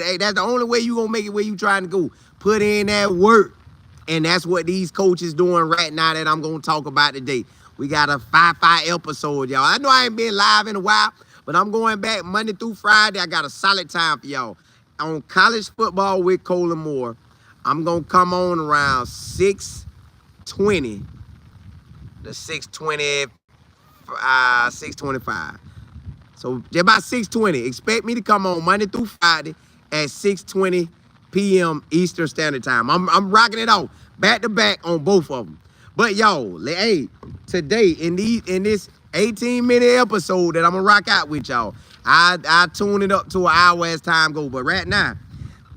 Hey, that's the only way you gonna make it where you trying to go. Put in that work. And that's what these coaches doing right now that I'm gonna talk about today. We got a 5-5 episode, y'all. I know I ain't been live in a while, but I'm going back Monday through Friday. I got a solid time for y'all. On college football with Colin Moore, I'm gonna come on around 6:20, the 6:20, 6:25. So about 6:20. Expect me to come on Monday through Friday at 6:20 p.m. Eastern Standard Time. I'm rocking it out back to back on both of them. But y'all, hey, today in this 18-minute episode that I'm gonna rock out with y'all, I tune it up to an hour as time go. But right now,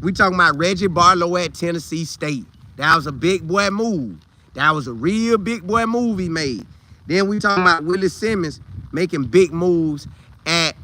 we talking about Reggie Barlow at Tennessee State. That was a big boy move. That was a real big boy move he made. Then we talking about Willie Simmons making big moves at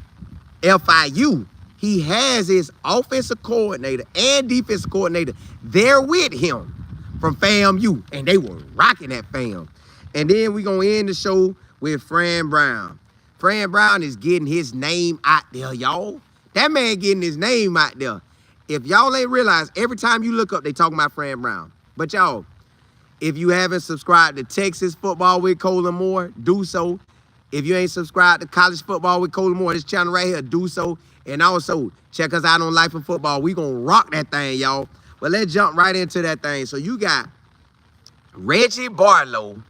FIU. He has his offensive coordinator and defensive coordinator there with him from FAMU, and they were rocking that fam. And then we gonna end the show with Fran Brown. Fran Brown is getting his name out there, y'all. That man getting his name out there. If y'all ain't realized, every time you look up, they talking about Fran Brown. But y'all, if you haven't subscribed to Texas Football with Colin Moore, do so. If you ain't subscribed to College Football with Colin Moore, this channel right here, do so. And also, check us out on Life of Football. We gonna rock that thing, y'all. But let's jump right into that thing. So you got Reggie Barlow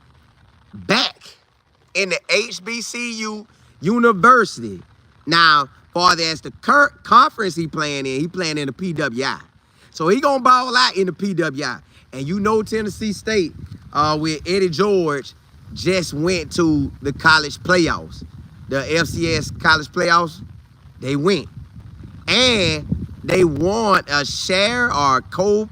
back in the HBCU University. Now, far as the current conference he playing in the PWI. So he gonna ball out in the PWI. And you know Tennessee State with Eddie George just went to the college playoffs. The FCS college playoffs, they went. And they won a share or co.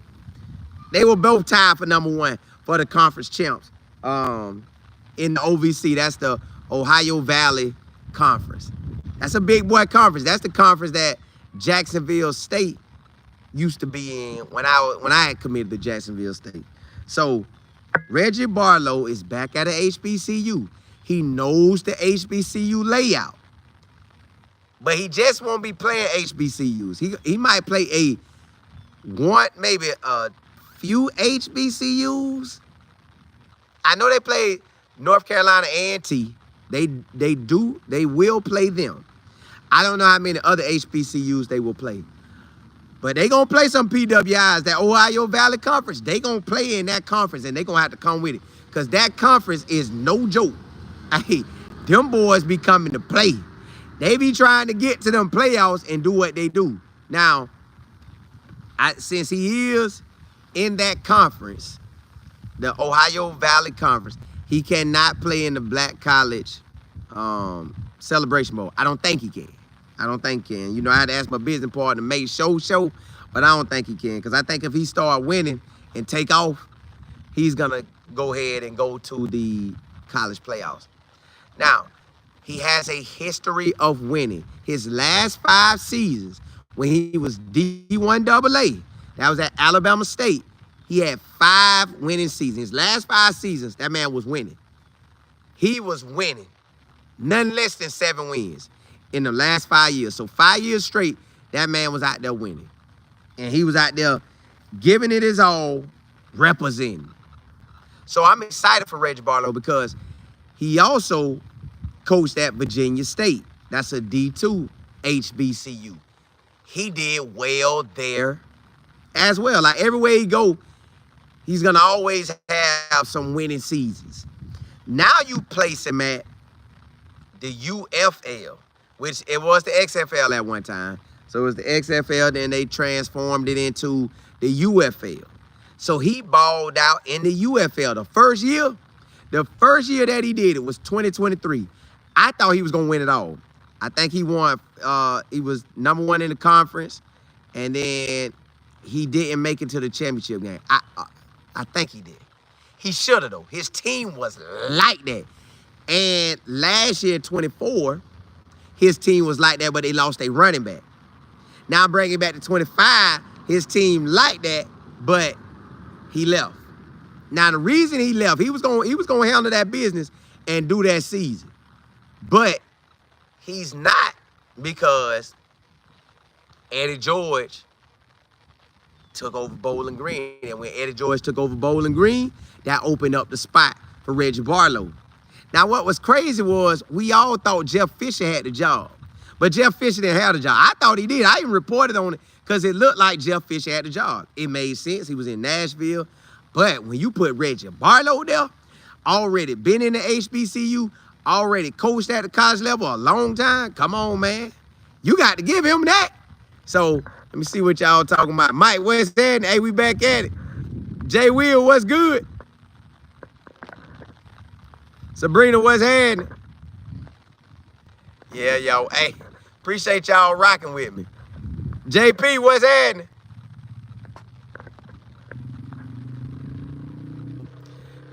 They were both tied for #1 for the conference champs in the OVC. That's the Ohio Valley Conference. That's a big boy conference. That's the conference that Jacksonville State used to be in when I had committed to Jacksonville State. So Reggie Barlow is back at a HBCU. He knows the HBCU layout. But he just won't be playing HBCUs. He might play maybe a few HBCUs. I know they play North Carolina A&T. They will play them. I don't know how many other HBCUs they will play. But they gonna play some PWIs, that Ohio Valley Conference. They gonna play in that conference, and they gonna have to come with it. Because that conference is no joke. Hey, them boys be coming to play. They be trying to get to them playoffs and do what they do. Now, since he is in that conference, the Ohio Valley Conference, he cannot play in the Black College Celebration Bowl. I don't think he can. I don't think he can. You know, I had to ask my business partner to make show, but I don't think he can. Because I think if he start winning and take off, he's going to go ahead and go to the college playoffs. Now, he has a history of winning. His last 5 seasons, when he was D1 AA, that was at Alabama State, he had 5 winning seasons. His last 5 seasons, that man was winning. He was winning. None less than 7 wins in the last 5 years. So 5 years straight, that man was out there winning. And he was out there giving it his all, representing. So I'm excited for Reggie Barlow because he also coached at Virginia State. That's a D2 HBCU. He did well there as well. Like everywhere he go, he's gonna always have some winning seasons. Now you place him at the UFL, which it was the XFL at one time. So it was the XFL, then they transformed it into the UFL. So he balled out in the UFL. The first year that he did it was 2023. I thought he was gonna win it all. I think he won, he was #1 in the conference, and then he didn't make it to the championship game. I think he did. He should have though. His team was like that. And last year, 24, his team was like that, but they lost their running back. Now bring it back to 25, his team like that, but he left. Now the reason he left, he was gonna handle that business and do that season. But he's not, because Eddie George took over Bowling Green. And when Eddie George took over Bowling Green, that opened up the spot for Reggie Barlow. Now, what was crazy was we all thought Jeff Fisher had the job. But Jeff Fisher didn't have the job. I thought he did. I even reported on it because it looked like Jeff Fisher had the job. It made sense. He was in Nashville. But when you put Reggie Barlow there, already been in the HBCU, already coached at the college level a long time, come on, man. You got to give him that. So let me see what y'all talking about. Mike, what's that? Hey, we back at it. Jay Will, what's good? Sabrina, what's happening? Yeah, yo, hey, appreciate y'all rocking with me. JP, what's happening?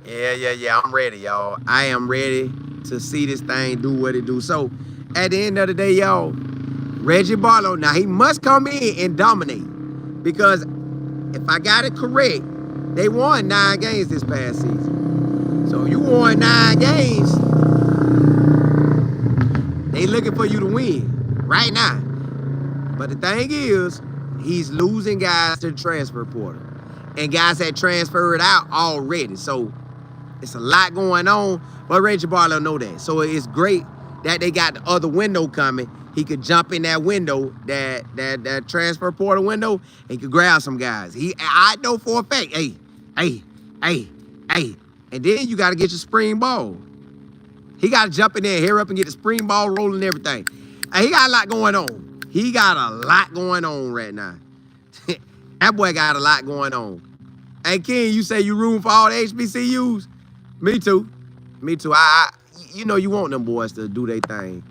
Yeah, I'm ready, y'all. I am ready to see this thing do what it do. So, at the end of the day, y'all, Reggie Barlow, now he must come in and dominate. Because if I got it correct, they won 9 games this past season. So, you won 9 games, they looking for you to win right now. But the thing is, he's losing guys to the transfer portal. And guys that transferred out already. So it's a lot going on. But Reggie Barlow know that. So it's great that they got the other window coming. He could jump in that window, that transfer portal window, and could grab some guys. I know for a fact, hey. And then you got to get your spring ball. He got to jump in there and hurry up and get the spring ball rolling and everything. He got a lot going on. He got a lot going on right now. That boy got a lot going on. Hey, Ken, you say you room for all the HBCUs? Me too. You know you want them boys to do their thing.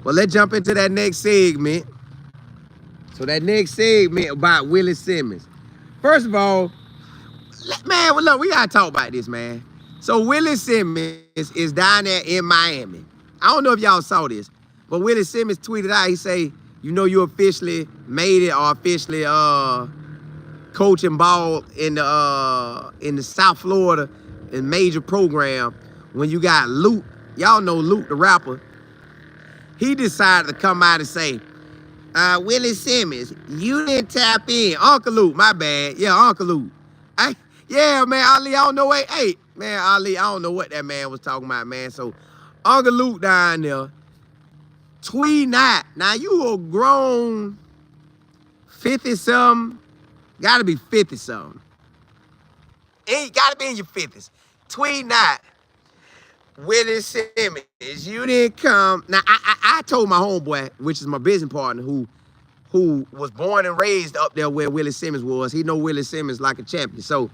Well, let's jump into that next segment. So that next segment about Willie Simmons. First of all, man, well, look, we got to talk about this, man. So Willie Simmons is down there in Miami. I don't know if y'all saw this, but Willie Simmons tweeted out, he say, you know you officially made it or officially coaching ball in the South Florida in major program when you got Luke. Y'all know Luke the rapper. He decided to come out and say, Willie Simmons, you didn't tap in. Uncle Luke, my bad. Yeah, Uncle Luke. Yeah, man, Ali, I don't know what. Hey, man, Ali, I don't know what that man was talking about, man. So Uncle Luke down there, tweet out. Now you a grown 50-something, gotta be 50-something. Ain't gotta be in your 50s. Tweet out. Willie Simmons, you didn't come. Now I told my homeboy, which is my business partner, who was born and raised up there where Willie Simmons was. He know Willie Simmons like a champion. So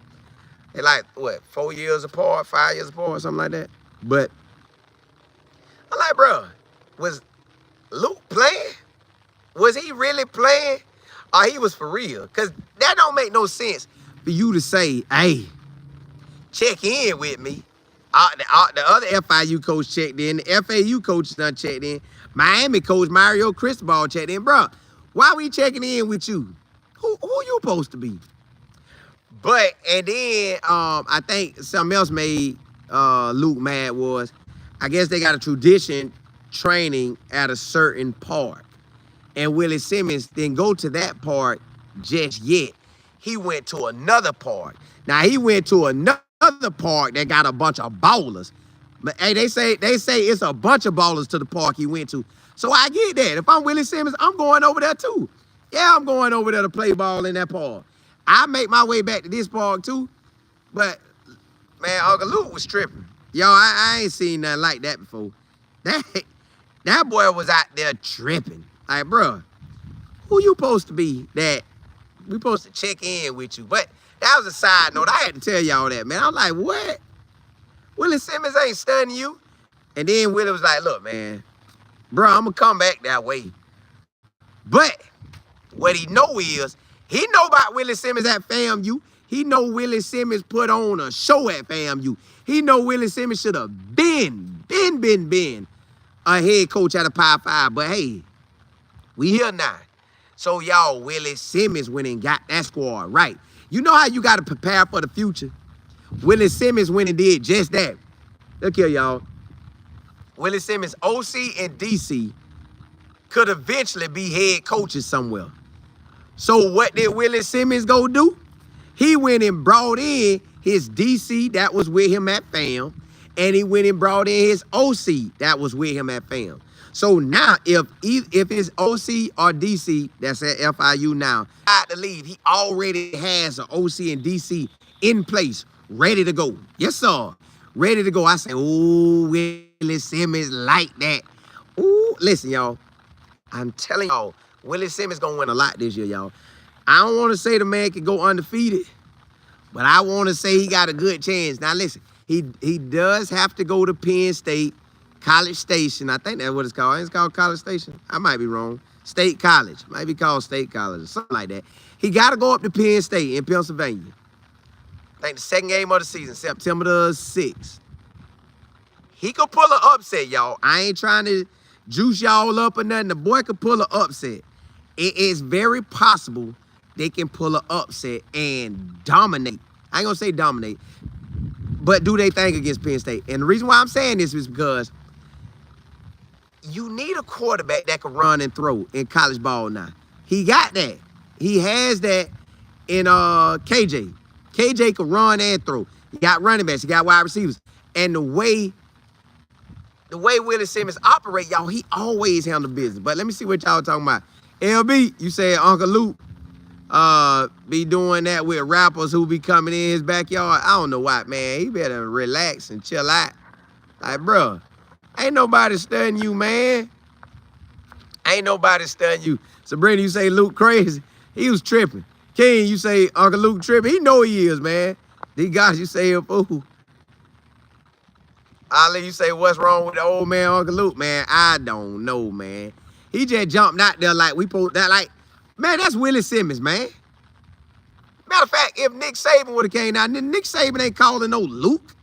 they like, what, 4 years apart, 5 years apart, something like that. But I'm like, bro, was Luke playing? Was he really playing? Or he was for real? Because that don't make no sense for you to say, hey, check in with me. The other FIU coach checked in. The FAU coach done checked in. Miami coach Mario Cristobal checked in. Bro, why we checking in with you? Who you supposed to be? But, and then I think something else made Luke mad was, I guess they got a tradition training at a certain park. And Willie Simmons didn't go to that park just yet. He went to another park. Now, he went to another park that got a bunch of ballers. But, hey, they say it's a bunch of ballers to the park he went to. So I get that. If I'm Willie Simmons, I'm going over there too. Yeah, I'm going over there to play ball in that park. I make my way back to this park too. But, man, Uncle Luke was tripping. Yo, I ain't seen nothing like that before. That boy was out there tripping. Like, bro, who you supposed to be that we supposed to check in with you? But that was a side note. I had to tell y'all that, man. I'm like, what? Willie Simmons ain't stunning you. And then Willie was like, look, man, bro, I'm going to come back that way. But what he know is, he know about Willie Simmons at FAMU. He know Willie Simmons put on a show at FAMU. He know Willie Simmons should have been a head coach at a Power 5. But hey, we here now. So y'all, Willie Simmons went and got that squad right. You know how you got to prepare for the future? Willie Simmons went and did just that. Look here, y'all. Willie Simmons, OC and DC, could eventually be head coaches somewhere. So what did Willie Simmons go do? He went and brought in his DC that was with him at FAM, and he went and brought in his OC that was with him at FAM. So now, if his OC or DC that's at FIU now, I to leave, he already has an OC and DC in place, ready to go. Yes, sir. Ready to go. I say, ooh, Willie Simmons like that. Ooh, listen, y'all. I'm telling y'all, Willie Simmons gonna win a lot this year, y'all. I don't want to say the man can go undefeated, but I want to say he got a good chance. Now, listen, he does have to go to Penn State, College Station. I think that's what it's called. It's called College Station. I might be wrong. State College. Might be called State College or something like that. He got to go up to Penn State in Pennsylvania. I think the second game of the season, September the 6th. He could pull an upset, y'all. I ain't trying to juice y'all up or nothing. The boy could pull an upset. It is very possible they can pull an upset and dominate. I ain't gonna say dominate, but do they thing against Penn State. And the reason why I'm saying this is because you need a quarterback that can run and throw in college ball now. He got that. He has that in KJ. KJ can run and throw. He got running backs. He got wide receivers. And the way Willie Simmons operate, y'all, he always handle business. But let me see what y'all talking about. LB, you said Uncle Luke be doing that with rappers who be coming in his backyard. I don't know why, man. He better relax and chill out. Like, bro, ain't nobody studying you, man. Ain't nobody studying you. Sabrina, you say Luke crazy. He was tripping. King, you say Uncle Luke tripping. He know he is, man. These guys, you say a fool. Ali, you say what's wrong with the old man, Uncle Luke? Man, I don't know, man. He just jumped out there like we pulled that, like, man, that's Willie Simmons, man. Matter of fact, if Nick Saban would have came out, Nick Saban ain't calling no Luke.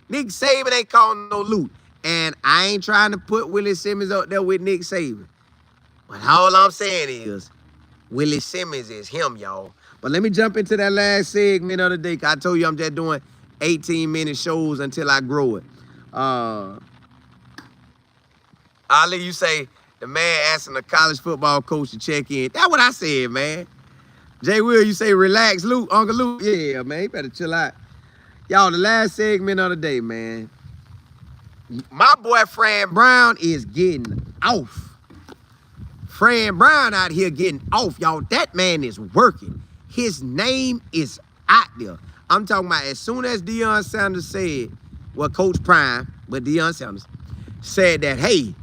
Nick Saban ain't calling no Luke. And I ain't trying to put Willie Simmons up there with Nick Saban. But all I'm saying is, Willie Simmons is him, y'all. But let me jump into that last segment of the day. I told you I'm just doing 18-minute shows until I grow it. Ali, you say the man asking a college football coach to check in. That's what I said, man. Jay Will, you say relax, Luke, Uncle Luke. Yeah, man, you better chill out. Y'all, the last segment of the day, man. My boy Fran Brown is getting off. Fran Brown out here getting off, y'all. That man is working. His name is out there. I'm talking about as soon as Deion Sanders said, well, Coach Prime, but Deion Sanders said that, hey,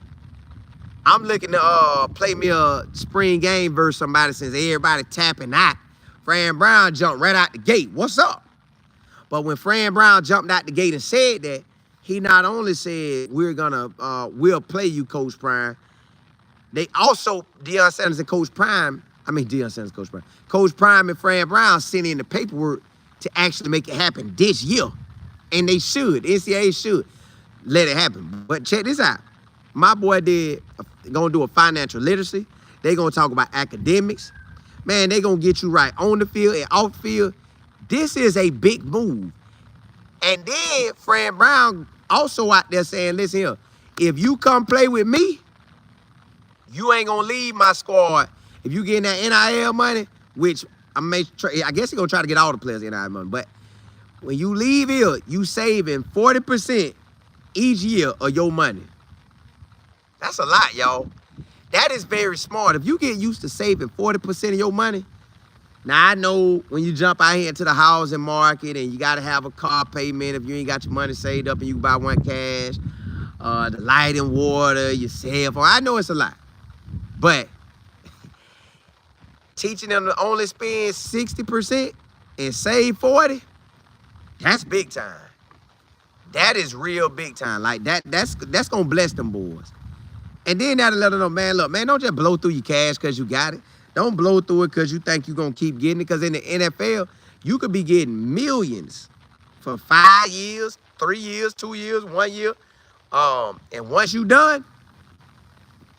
I'm looking to play me a spring game versus somebody since everybody tapping out. Fran Brown jumped right out the gate. What's up? But when Fran Brown jumped out the gate and said that, he not only said, we'll play you, Coach Prime. They also, Deion Sanders and Coach Prime and Fran Brown sent in the paperwork to actually make it happen this year. And they should. NCAA should let it happen. But check this out. My boy gonna do a financial literacy. They gonna talk about academics. Man, they gonna get you right on the field and off the field. This is a big move. And then Fran Brown also out there saying, listen here, if you come play with me, you ain't gonna leave my squad. If you getting that NIL money, which I guess he gonna try to get all the players NIL money, but when you leave here, you saving 40% each year of your money. That's a lot, y'all. That is very smart. If you get used to saving 40% of your money, now I know when you jump out here into the housing market and you gotta have a car payment if you ain't got your money saved up and you can buy one cash, the light and water, your cell phone, I know it's a lot. But teaching them to only spend 60% and save 40%, that's big time. That is real big time. Like that's gonna bless them boys. And then that'll let them know, man, look, man, don't just blow through your cash because you got it. Don't blow through it because you think you're gonna keep getting it. Because in the NFL, you could be getting millions for 5 years, 3 years, 2 years, 1 year. And once you done,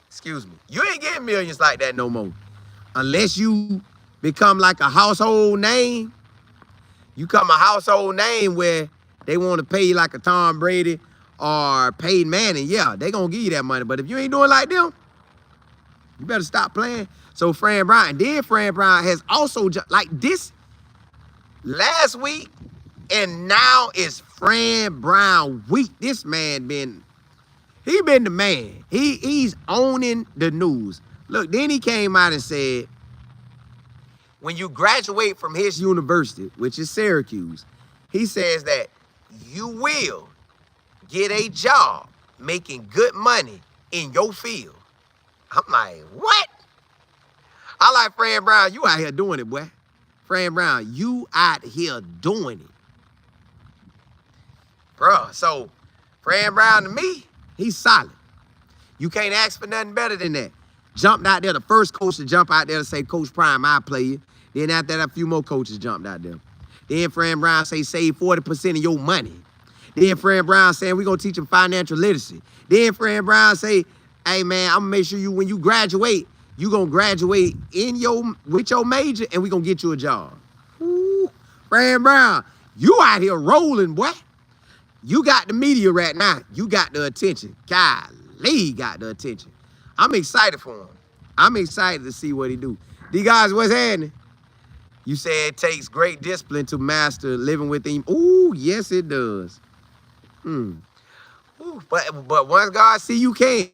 excuse me, you ain't getting millions like that no more. Unless you become like a household name. You become a household name where they want to pay you like a Tom Brady or Peyton Manning. Yeah, they going to give you that money. But if you ain't doing like them, You better stop playing. So Fran Brown, and then Fran Brown has also, like this last week, and now it's Fran Brown week. This man been the man. He's owning the news. Look, then he came out and said, when you graduate from his university, which is Syracuse, he says that you will get a job making good money in your field. I'm like, what? I like Fran Brown. You out here doing it, boy. Fran Brown, you out here doing it. Bruh, so Fran Brown to me, he's solid. You can't ask for nothing better than that. Jumped out there, the first coach to jump out there to say, Coach Prime, I play you. Then after that, a few more coaches jumped out there. Then Fran Brown say, save 40% of your money. Then Fran Brown saying, we're going to teach them financial literacy. Then Fran Brown say, hey, man, I'm going to make sure when you graduate, you're going to graduate with your major, and we're going to get you a job. Ooh, Fran Brown, you out here rolling, boy. You got the media right now. You got the attention. Golly, got the attention. I'm excited for him. I'm excited to see what he do. These guys, what's happening? You say it takes great discipline to master living with him. Ooh, yes, it does. Ooh, but once God see you can,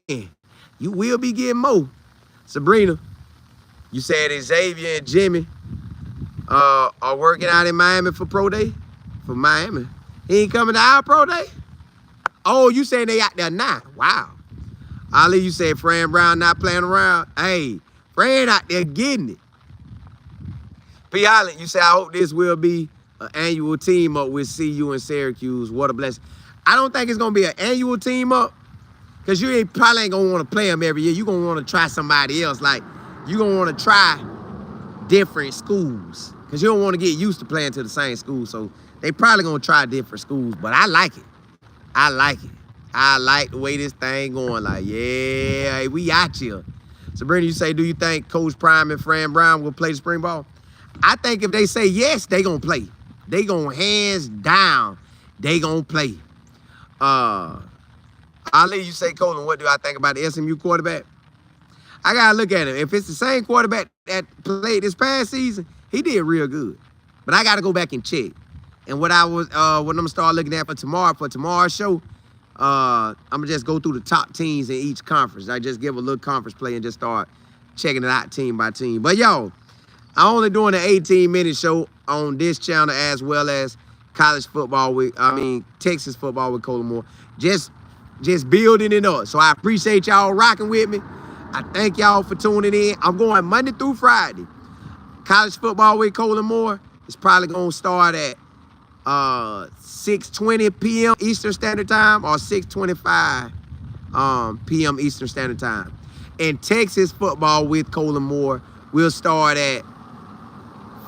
you will be getting more. Sabrina, you said Xavier and Jimmy are working out in Miami for pro day? For Miami. He ain't coming to our pro day? Oh, you saying they out there now? Wow. Ali, you said Fran Brown not playing around. Hey, Fran out there getting it. P. Island, you say, I hope this will be an annual team up with CU and Syracuse. What a blessing. I don't think it's going to be an annual team up because you probably ain't going to want to play them every year. You're going to want to try somebody else. Like, you're going to want to try different schools because you don't want to get used to playing to the same school. So they probably going to try different schools, but I like it. I like it. I like the way this thing going. Like, yeah, we out here. Sabrina, you say, do you think Coach Prime and Fran Brown will play the spring ball? I think if they say yes, they gonna play. They gonna hands down, they gonna play. Ali, you say, Colin, what do I think about the SMU quarterback? I gotta look at him. If it's the same quarterback that played this past season, he did real good. But I gotta go back and check. And what I'm gonna start looking at for tomorrow's show, I'm gonna just go through the top teams in each conference. I just give a little conference play and just start checking it out team by team. But yo, I'm only doing an 18-minute show on this channel as well as Texas football with Colin Moore. Just building it up. So I appreciate y'all rocking with me. I thank y'all for tuning in. I'm going Monday through Friday. College football with Colin Moore is probably gonna start at 6:20 p.m. Eastern Standard Time or 6:25 p.m. Eastern Standard Time. And Texas football with Colin Moore will start at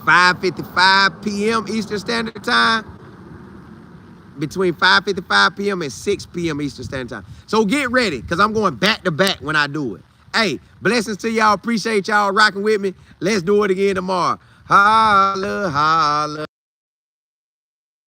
5:55 p.m. Eastern Standard Time, between 5:55 p.m. and 6 p.m. Eastern Standard Time. So get ready, because I'm going back to back when I do it. Hey, blessings to y'all. Appreciate y'all rocking with me. Let's do it again tomorrow. Holla, holla.